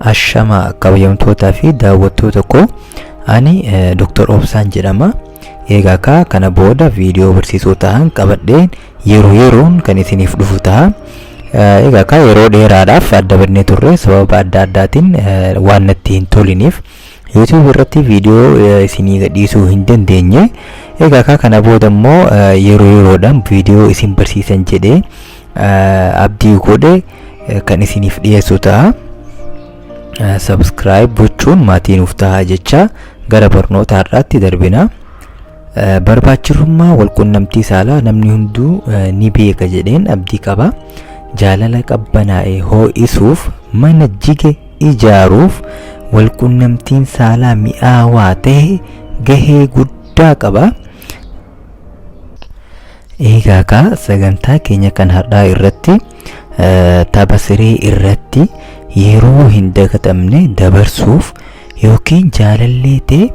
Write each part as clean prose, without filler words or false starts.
Ashama kabajamtootaa fi daawwattoota koo ani Dr. Obsaan jedhama. Egaa kana booda viidiyoo barsiisoo ta'an qabadheen yeroo yeroon kan isiniif dhufu ta'a. Egaa yeroo dheeraadhaaf adda bannee turre sababa adda addaatiin waan natti hin toliniif YouTube irratti viidiyoo isinii gadhiisuu hin dandeenye. Egaa kana booda immoo yeroo yeroodhaan viidiyoo isin barsiisan jedhee abdii godhe kan isiniif dhiyeessu ta'a. Subscribe gochuun maatii nuuf ta'a jecha gara barnoota har'aatti darbina. Barbaachifamummaa walqunnamtii saalaa namni hunduu ni beeka jedheen abdii qaba. Jaalala qabbanaa'e ho'isuuf mana jige ijaaruuf walqunnamtiin saalaa mi'aawaa ta'e gahee guddaa qaba. Egaa sagantaa keenya kan har'aa irratti tapha siree irratti yeroo hin dagatamne dabarsuuf yookiin jaalallee ta'e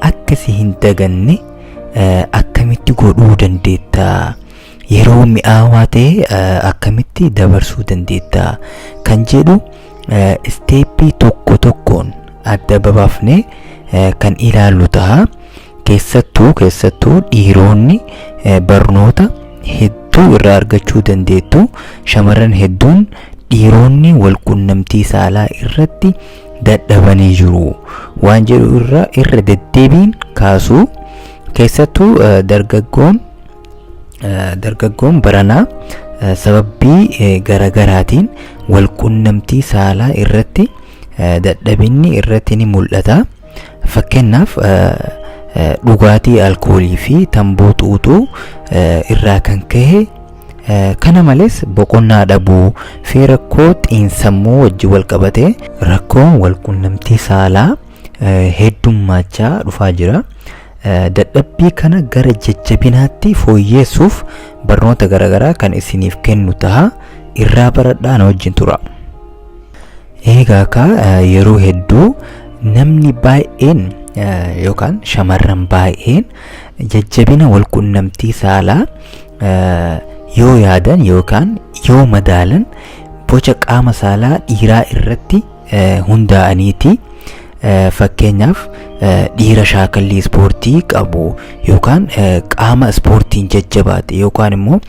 akkasi hin daganne akkamitti godhuu dandeetta? Yeroo mi'aawaa ta'e akkamitti dabarsuu dandeetta? Kan jedhu isteeppii tokko tokkoon adda babaafne kan ilaallu ta'a. Keessattuu dhiironni barnoota hedduu irraa argachuu dandeettu. Shamarran hedduun dhiironni walqunnamtii saalaa irratti dadhabanii jiru waan jedhu irra deddeebiin kaasu. Keessattuu dargaggoon baranaa sababbii garagaraatiin walqunnamtii saalaa irratti dadhabinni irratti ni mul'ata. Fakkeenyaaf dhugaatii alkoolii fi tamboo xuuxuu irraa kan ka'e, kana malees boqonnaa dhabuu fi rakkoo xiinsammuu wajjin wal qabate rakkoon walqunnamtii saalaa heddummachaa dhufaa jira. Dadhabbii kana gara jajjabinaatti fooyyeessuuf barnoota garaagaraa kan isiniif kennu ta'a. Irraa baradhaan wajjin tura. Egaa yeroo hedduu namni baay'een yookaan shamarran baay'een jajjabina walqunnamtii saalaa yoo yaadan yookaan yoo madaalan boca qaama saalaa dhiiraa irratti hundaa'aniiti. Fakkeenyaaf dhiira shaakallii ispoortii qabu yookaan qaama ispoortiin jajjabaate yookaan immoo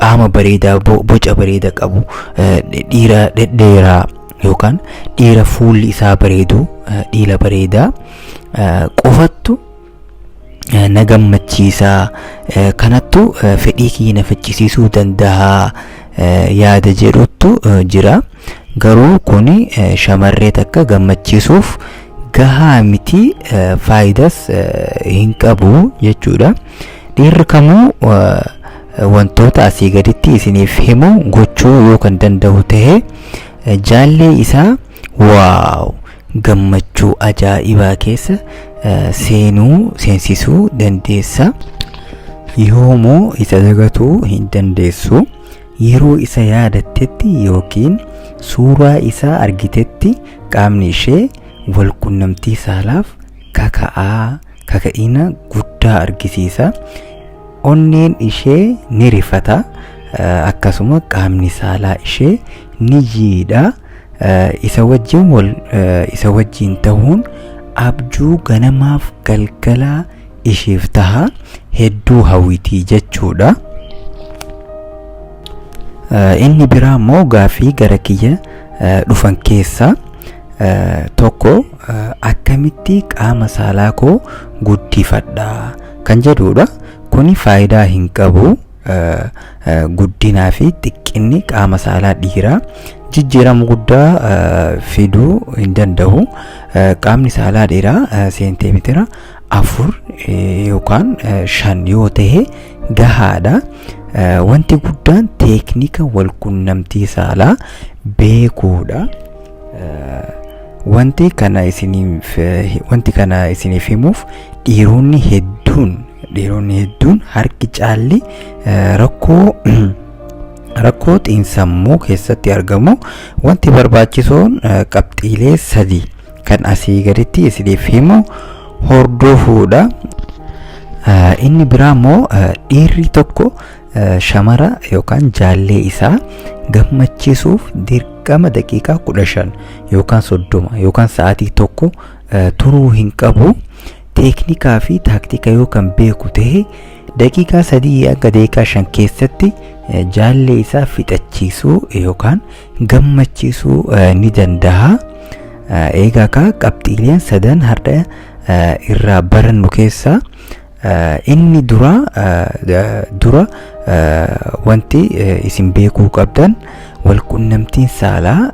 qaama bareedaa boca bareedaa qabu dhiira dhedheeraa yookaan dhiira fuulli isaa bareedu dhiira bareedaa qofattu na gammachiisa, kanattu fedhii kiyya faccisiisuu danda'a yaada jedhutu jira. Garuu kuni shamarree takka gammachiisuuf gahaa miti, faayidaas hin qabu jechuudha. Dhiirri kamuu wantoota asii gaditti isiniif himu gochuu yoo kan danda'u ta'e jaallee isaa waaw gammachuu ajaa'ibaa keessa seensisuu dandeessa. Yoommoo isa dagatuu hin dandeessu. Yeroo isa yaadattetti yookiin suuraa isaa argitetti qaamni ishee walqunnamtii saalaaf kaka'ina guddaa argisiisa. Onneen ishee ni rifata, akkasuma qaamni saalaa ishee ni jiidha. Isa wajjin ta'uun abjuu ganamaaf galgalaa isheef taha hedduu hawwitii jechuudha. Inni biraa immoo gaafii gara kiyya dhufan keessaa tokko akkamitti qaama saalaa koo guddifadha kan jedhudha. Kuni faayidaa hin qabu. Guddinaa fi xiqqinni qaama saalaa dhiiraa jijjiirama guddaa fiduu hin danda'u. Qaamni saalaa dhiiraa seentimeetira 4 yookaan 5 yoo ta'e gahaadha. Wanti guddaan teeknika walqunnamtii saalaa beekuudha. Wanti kana isiniif himuuf dhiironni hedduun harki caalli rakkoo xiinsammuu keessatti argamu. Wanti barbaachisoon qabxiilee 3 kan asii gaditti isiniif himu hordofuudha. Inni biraa immoo dhiirri tokko shamara yookaan jaallee isaa gammachiisuuf dirqama daqiiqaa 15 yookaan 30 yookaan sa'aatii tokko turuu hin qabu. Teeknikaa fi taaktika yookaan beeku ta'e daqiiqaa 3 hanga daqiiqaa 5 keessatti jaallee isaa fixachiisuu yookaan gammachiisuu ni danda'a. Egaa qabxiileen sadan har'a irraa barannu keessaa inni dura wanti isin beekuu qabdan walqunnamtiin saalaa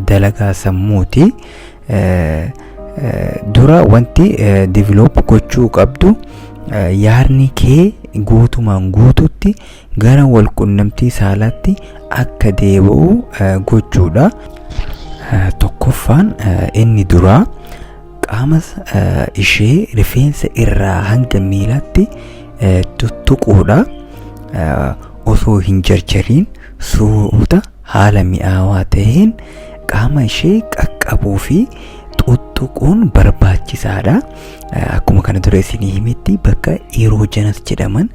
dalagaa sammuuti. Dura wanti develop gochuu qabdu yaadni kee guutumaan guututti gara walqunnamtii saalaatti akka deebi'u gochuudha. Tokkoffaan inni dura qaama ishee rifeensa irraa hanga miilaatti tuttuquudha. Osoo hin jarjariin suuta haala mi'aawaa ta'een qaama ishee qaqqabuu fi tuttuquun barbaachisaadha. Akkuma kana dura isinii himetti bakka iroojenas jedhaman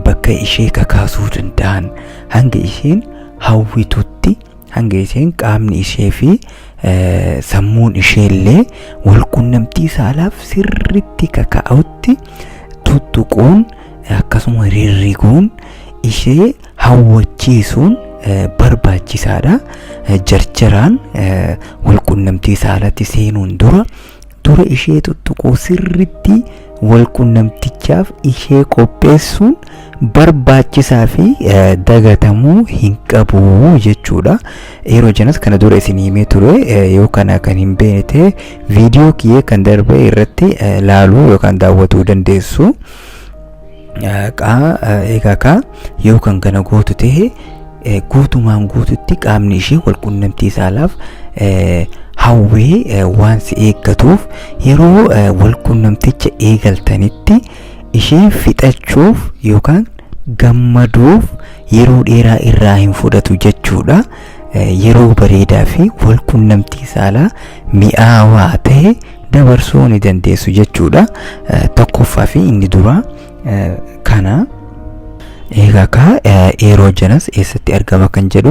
bakka ishee kakaasuu danda'an hanga isheen hawwitutti, hanga isheen qaamni ishee fi sammuun isheellee walqunnamtii saalaaf sirritti kaka'utti tuttuquun akkasuma rirriguun ishee hawwachiisuun barbaachisaadha. Jarjaraan walqunnamtii saalatti seenuun dura ishee tuttuquu sirritti walqunnamtichaaf ishee qopheessuun barbaachisaa fi dagatamuu hin qabu jechuudha. Yeroo janas kana dura isin himee ture yoo kana kan hin beekne ta'e viidiyoo kiyyee kan darbe irratti laaluu yookaan daawwatuu dandeessu. Egaa yoo kan kana gootu ta'e guutumaan guututti qaamni ishee walqunnamtii saalaaf hawwee waan si eeggatuuf yeroo walqunnamticha eegaltanitti ishee fixachuuf yookaan gammaduuf yeroo dheeraa irraa hin fudhatu jechuudha. Yeroo bareedaa fi walqunnamtii saalaa mi'aawaa ta'e dabarsuu ni dandeessu jechuudha. Tokkoffaa fi inni dura kana. Egaa eeroojenas eessatti argama kan jedhu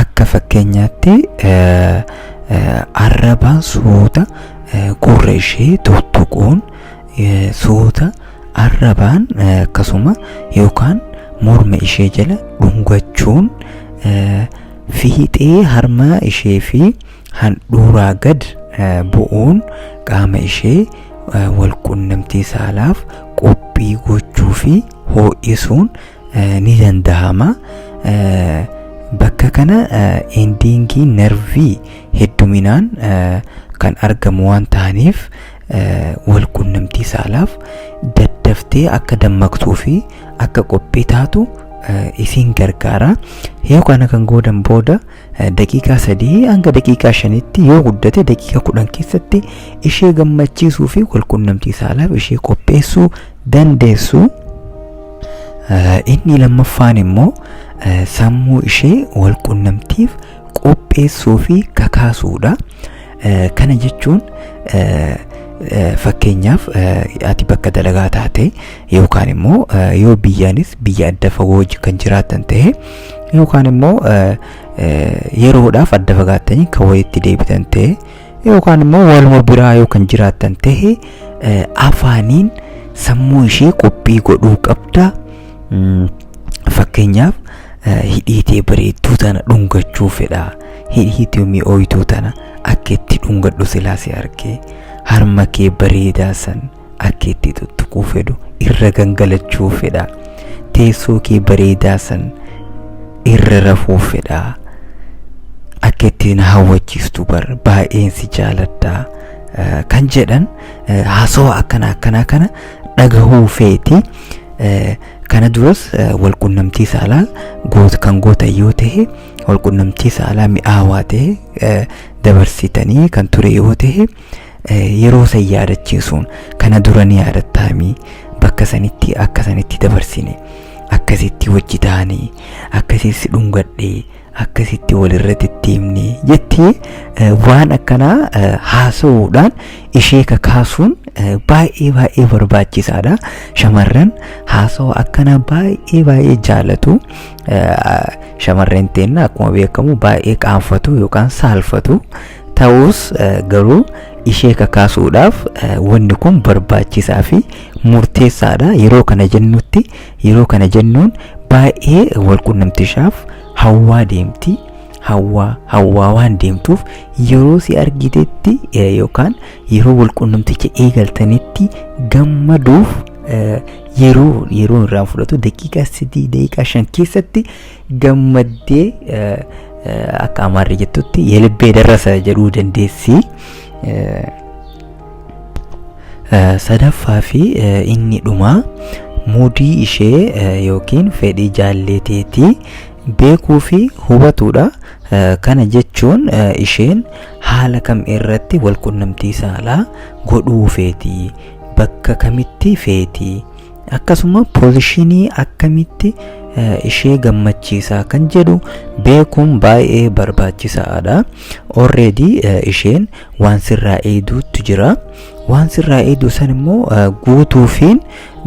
akka fakkeenyaatti arrabaan suuta gurra ishee tuttuquun suuta arrabaan akkasuma yookaan morma ishee jala dhungachuun fiixee harma ishee fi handhuuraa gad bu'uun qaama ishee walqunnamtii saalaaf qophii gochuu fi ho'isuun ni danda'ama. Bakka kana endingii nervii hedduminaan kan argamu waan ta'aniif walqunnamtii saalaaf daddaftee akka dammaqtuu fi akka qophii taatu isin gargaara. Yoo kana kan goodan booda daqiiqaa 3 hanga daqiiqaa 5tti yoo guddate daqiiqaa 10 keessatti ishee gammachiisuu fi walqunnamtii saalaaf ishee qopheessuu dandeessu. Inni lammaffaan immoo sammuu ishee walqunnamtiif qopheessuu fi kakaasuudha. Kana jechuun fakkeenyaaf ati bakka dalagaa taate yookaan immoo yoo biyyaanis biyya adda fagoo kan jiraatan ta'e yookaan immoo yeroodhaaf adda fagaattanii kan walitti deebitan ta'e yookaan immoo waluma biraa yoo kan jiraatan ta'e afaaniin sammuu ishee qophii godhuu qabda. Fakkeenyaaf hidhiitee bareedduu tana dhungachuu fedha. Hidhiitee mi'ooyituu tana akka itti dhungadhu silaa si argee harma kee bareedaa san akka itti tuttuquu fedhu irra gangalachuu fedha. Teessoo kee bareedaa san irra rafuu fedha. Akka itti na hawwachiistu baay'een si jaaladha kan jedhan haasawaa akkana kana dhagahuu feeti. Kana duras walqunnamtii saalaa kan gootan yoo ta'e walqunnamtii saalaa mi'aawaa ta'e dabarsitanii kan ture yoo ta'e yeroo san yaadachiisuun kana dura ni yaadattaami bakka sanitti akka sanitti dabarsine akkasitti wajji ta'anii akkasitti dhungadhee akkasitti walirratti himne jetti waan akkanaa haasa'uudhaan ishee kakaasuun baay'ee barbaachisaadha. Shamarran haasa'u akkana baay'ee jaalatu. Shamarran teenna akkuma beekamu baay'ee qaanfatu yookaan saalfatu. Ta'us garuu ishee kakaasuudhaaf wanni kun barbaachisaa fi murteessaadha. Yeroo kana jennuun baay'ee walqunnamtiishaaf hawwaa deemti. Hawwaa waan deemtuuf yeroo si argitetti yookaan yeroo walqunnamticha eegaltanitti gammaduuf yeroo irraa fudhatu daqiiqaa 3 daqiiqaa 5 keessatti gammaddee akka Amaarri jettutti yelibbee darasa jedhuu dandeessi. Sadaffaa fi inni dhumaa muudii ishee yookiin fedhii jaalleteetii beekuu fi hubatuudha. Kana jechuun isheen haala kam irratti walqunnamtii saalaa godhuu feeti, bakka kamitti feeti, akkasuma poozishinii akkamitti ishee gammachiisaa kan jedhu beekuun baay'ee barbaachisaadha. Already isheen waan sirraa eeduutu jira. Waan sirraa eeduu san immoo guutuufiin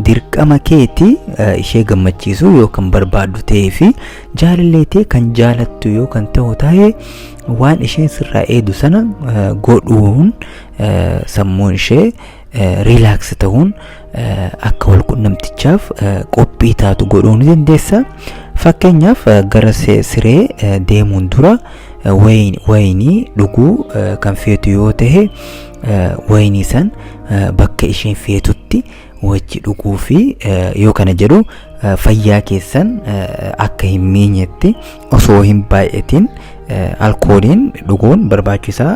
dirqama keeti ishee gammachiisuu yookaan barbaadu ta'ee fi jaalalleetee kan jaalattu yoo kan ta'u taa'ee waan isheen sirraa eedu sana godhuun sammuun ishee relax ta'uun akka walqunnamtichaaf qophii taatu godhuu ni dandeessa. Fakkeenyaaf gara siree deemuun dura wayinii dhuguu kan feetu yoo ta'e wayinii san bakka isheen feetutti wajji dhuguu fi yoo kana jedhu fayyaa keessan akka hin miinyetti osoo hin baay'atin alkooliin dhuguun barbaachisaa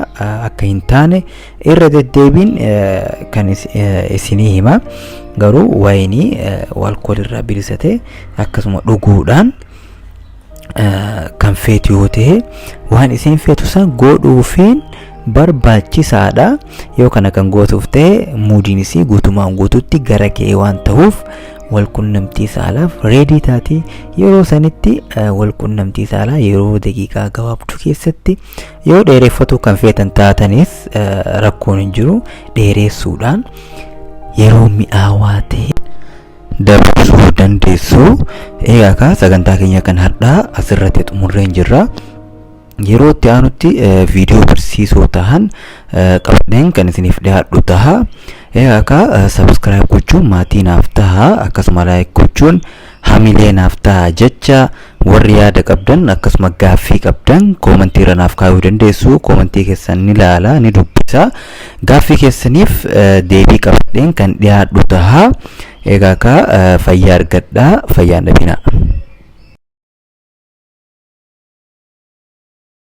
akka hin taane irra deddeebiin kan isinii hima. Garuu wayinii alkoolirraa bilisate akkasuma dhuguudhaan kan feetu yoo ta'e waan isheen feetu san godhuufiin barbaachisaadha. Yoo kana kan gootuuf ta'e muudiinis guutumaan guututti gara kee waan ta'uuf walqunnamtii saalaaf reedii taati. Yeroo sanitti walqunnamtii saalaa yeroo daqiiqaa gabaabduu keessatti yoo dheereffatu kan feetan taatanis rakkoon hin jiru. Dheeressuudhaan yeroo mi'aawaa ta'e dabarsuu dandeessu. Egaa sagantaa keenya kan har'aa asirratti xumurree jirra. Yeroo itti aanutti viidiyoo barsiisoo ta'an qabadheen kan isiniif dhiyaadhu ta'a. Egaa subscribe gochuun maatii naaf ta'a, akkasuma like gochuun hamilee naaf ta'a jecha. Warri yaada qabdan akkasuma gaaffii qabdan koomentii irra naaf kaa'uu dandeessu. Koomentii keessan ni ilaala, ni dubbisa. Gaaffii keessaniif deebii qabadheen kan dhiyaadhu ta'a. Egaa fayyaa argadhaa, fayyaa dhabinaa.